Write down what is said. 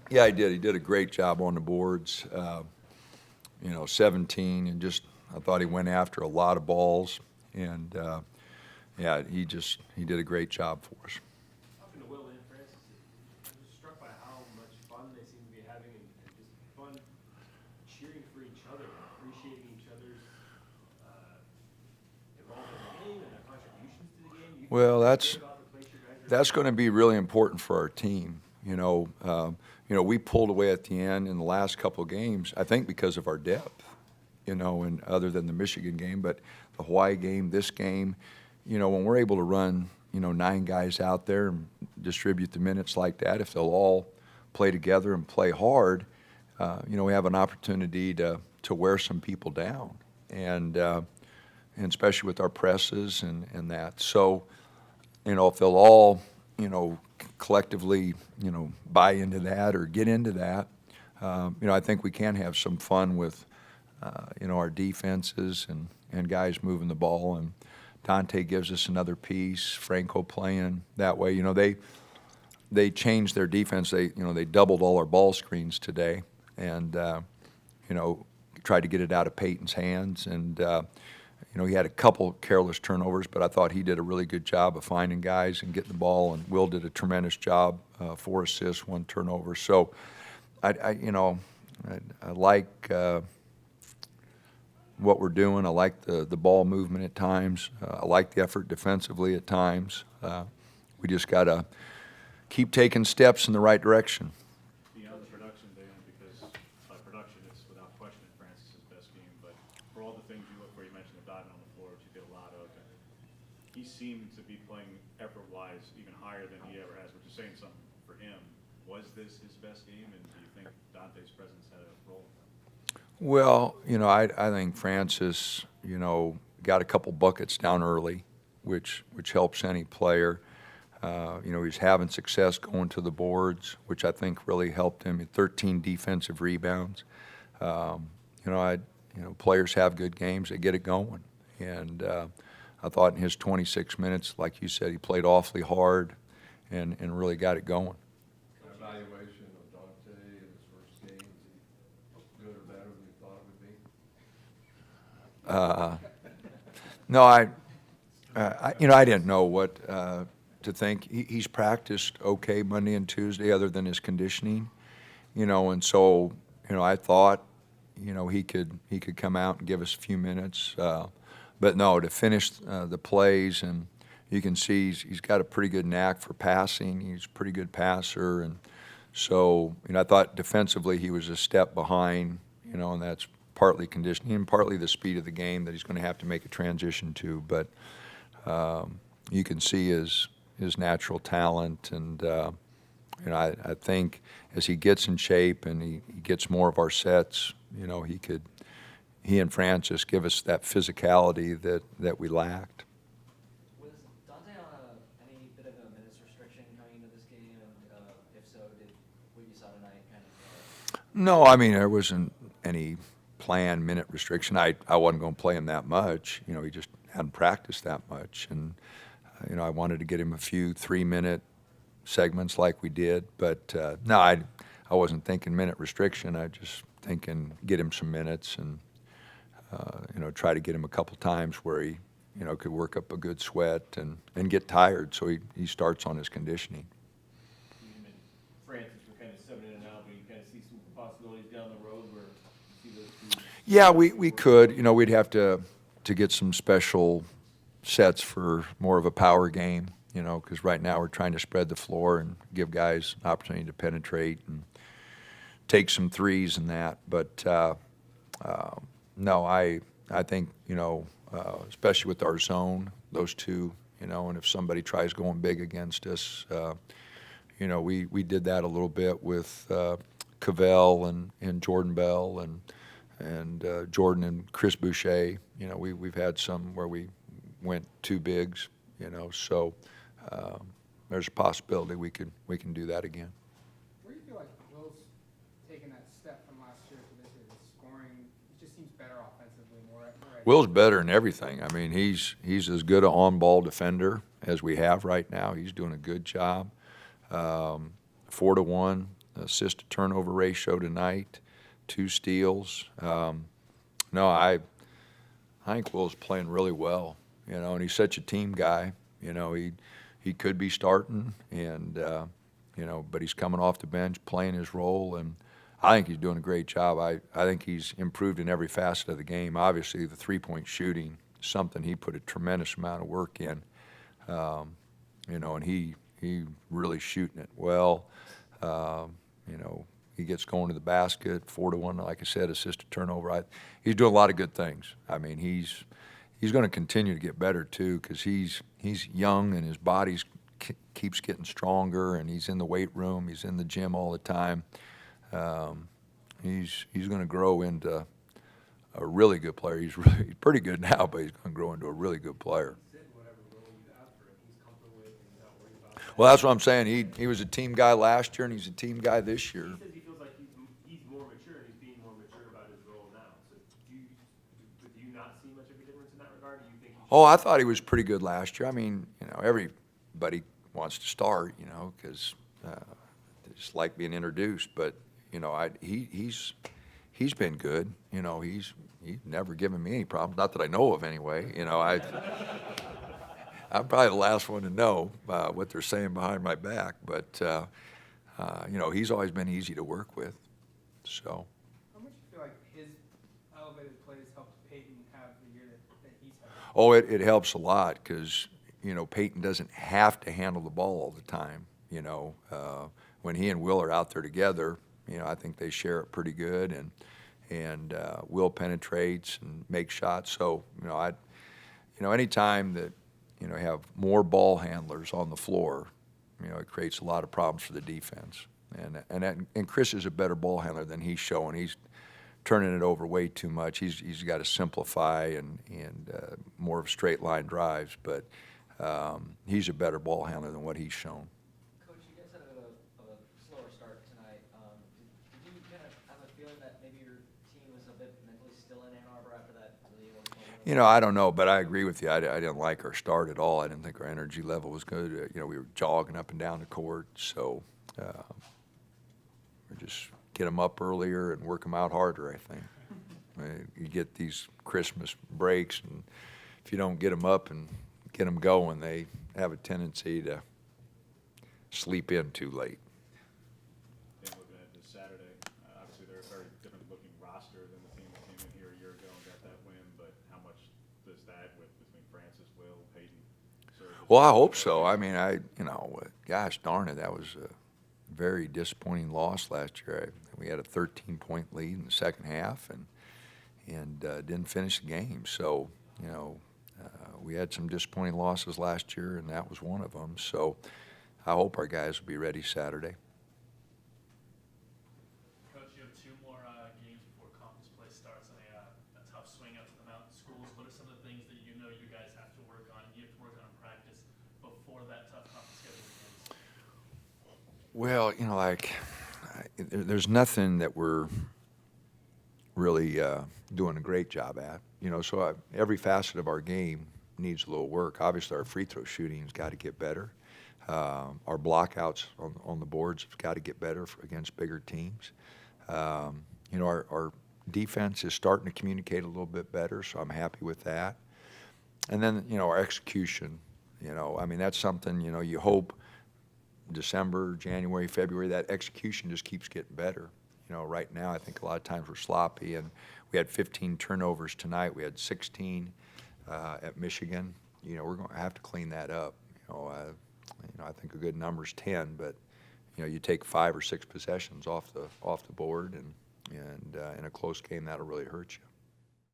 Yeah, he did. He did a great job on the boards. 17, and just I thought he went after a lot of balls, and yeah, he did a great job for us. Talking to Will and Francis, I'm just struck by how much fun they seem to be having and just fun cheering for each other and appreciating each other's uh, involvement in the game and their contributions to the game. You Well, feel that's good about the place you guys are that's playing? going to be really important for our team. We pulled away at the end in the last couple of games. I think because of our depth. And other than the Michigan game, but the Hawaii game, this game, when we're able to run, 9 guys out there and distribute the minutes like that, if they'll all play together and play hard, we have an opportunity to wear some people down, and especially with our presses and that. So, if they'll all, collectively, buy into that or get into that, I think we can have some fun with our defenses and guys moving the ball. And Dante gives us another piece. Franco playing that way. They changed their defense. They doubled all our ball screens today, and tried to get it out of Peyton's hands. And he had a couple careless turnovers, but I thought he did a really good job of finding guys and getting the ball. And Will did a tremendous job, 4 assists, 1 turnover. So I like. What we're doing. I like the ball movement at times. I like the effort defensively at times. We just got to keep taking steps in the right direction. Beyond the production, Dan, because by production, it's without question Francis's best game. But for all the things you look for, you mentioned the diving on the floor, which you get a lot of. And he seemed to be playing effort-wise even higher than he ever has, which is saying something for him. Was this his best game, and do you think Dante's presence had a role in that? Well, I think Francis, got a couple buckets down early, which helps any player. He's having success going to the boards, which I think really helped him. He had 13 defensive rebounds. Um, Players have good games; they get it going. And I thought in his 26 minutes, like you said, he played awfully hard and really got it going. Evaluation of Dante in his first game, is he good or better than you thought it would be? No, I didn't know what to think. He's practiced okay Monday and Tuesday, other than his conditioning, and so I thought he could come out and give us a few minutes, but no, to finish the plays. And you can see he's got a pretty good knack for passing. He's a pretty good passer, and so I thought defensively he was a step behind, and that's partly conditioning and partly the speed of the game that he's going to have to make a transition to. But you can see his natural talent, and I think as he gets in shape and he gets more of our sets, he and Francis give us that physicality that we lacked. Was Dante on any bit of a minutes restriction coming into this game? And if so, did what you saw tonight kind of? No, I mean, there wasn't any planned minute restriction. I wasn't going to play him that much. He just hadn't practiced that much. And, I wanted to get him a few 3-minute segments like we did. But, no, I wasn't thinking minute restriction. I just thinking get him some minutes and, try to get him a couple times where he, could work up a good sweat and get tired so he starts on his conditioning. You and Francis were kind of subbing in and out, but you kind of see some possibilities down the road where you see those two. Yeah, we could. We'd have to get some special sets for more of a power game, because right now we're trying to spread the floor and give guys an opportunity to penetrate and take some threes and that. But no, I think, especially with our zone, those two, and if somebody tries going big against us, we did that a little bit with Cavell and Jordan Bell and Jordan and Chris Boucher. We've had some where we went 2 bigs, so there's a possibility we can do that again. Where do you feel like Will's taken that step from last year to this year? His scoring, he just seems better offensively, more. Will's better in everything. I mean, he's as good an on-ball defender as we have right now. He's doing a good job. 4-to-1 assist to turnover ratio tonight, 2 steals. No, I think Will's playing really well, and he's such a team guy. He could be starting, and but he's coming off the bench, playing his role, and I think he's doing a great job. I think he's improved in every facet of the game. Obviously, the 3-point shooting, something he put a tremendous amount of work in, and he really shooting it well. He gets going to the basket, 4-to-1, like I said, assist to turnover. He's doing a lot of good things. I mean, he's going to continue to get better too, because he's young and his body keeps getting stronger, and he's in the weight room, he's in the gym all the time. He's going to grow into a really good player. He's pretty good now, but he's going to grow into a really good player. Sit in whatever role you have for him, he's comfortable with, and he's not worried about it. Well, that's what I'm saying. He was a team guy last year, and he's a team guy this year. He says he feels like he's more mature, and he's being more mature about his role now. So do you not see much of a difference in that regard? Do you think? Oh, I thought he was pretty good last year. I mean, everybody wants to start, because it's like being introduced. But he's been good. He's never given me any problems, not that I know of anyway. I'm probably the last one to know what they're saying behind my back, but he's always been easy to work with. So. How much do you feel like his elevated plays helped Peyton have the year that he's had? Oh, it helps a lot because, Peyton doesn't have to handle the ball all the time. When he and Will are out there together, I think they share it pretty good, and Will penetrates and makes shots. So, anytime that, have more ball handlers on the floor, it creates a lot of problems for the defense. And Chris is a better ball handler than he's showing. He's turning it over way too much. He's got to simplify and more of straight line drives, but he's a better ball handler than what he's shown. Coach, you guys had a slower start tonight. Did you kind of have a feeling that maybe your team was a bit mentally still in Ann Arbor after that really emotional? I don't know, but I agree with you. I didn't like our start at all. I didn't think our energy level was good. We were jogging up and down the court, so we just get them up earlier and work them out harder, I think. You get these Christmas breaks, and if you don't get them up and get them going, they have a tendency to sleep in too late. And looking at this Saturday, obviously they're a very different looking roster than the team that came in here a year ago and got that win, but how much does that, between Francis, Will, Peyton, serve? Well, I hope so. I mean, gosh darn it, that was a very disappointing loss last year. We had a 13-point lead in the second half and didn't finish the game. So, we had some disappointing losses last year, and that was one of them. So I hope our guys will be ready Saturday. Coach, you have 2 more games before conference play starts and a tough swing out to the mountain schools. What are some of the things that you guys have to work on, you have to work on in practice before that tough conference schedule begins? Well, there's nothing that we're really doing a great job at. So every facet of our game needs a little work. Obviously, our free throw shooting's got to get better. Our blockouts on the boards have got to get better against bigger teams. Our defense is starting to communicate a little bit better, so I'm happy with that. And then, our execution, that's something, you hope December, January, February, that execution just keeps getting better. Right now, I think a lot of times we're sloppy, and we had 15 turnovers tonight. We had 16 at Michigan. We're going to have to clean that up. I think a good number is 10, but you take 5 or 6 possessions off the board, and in a close game that'll really hurt you.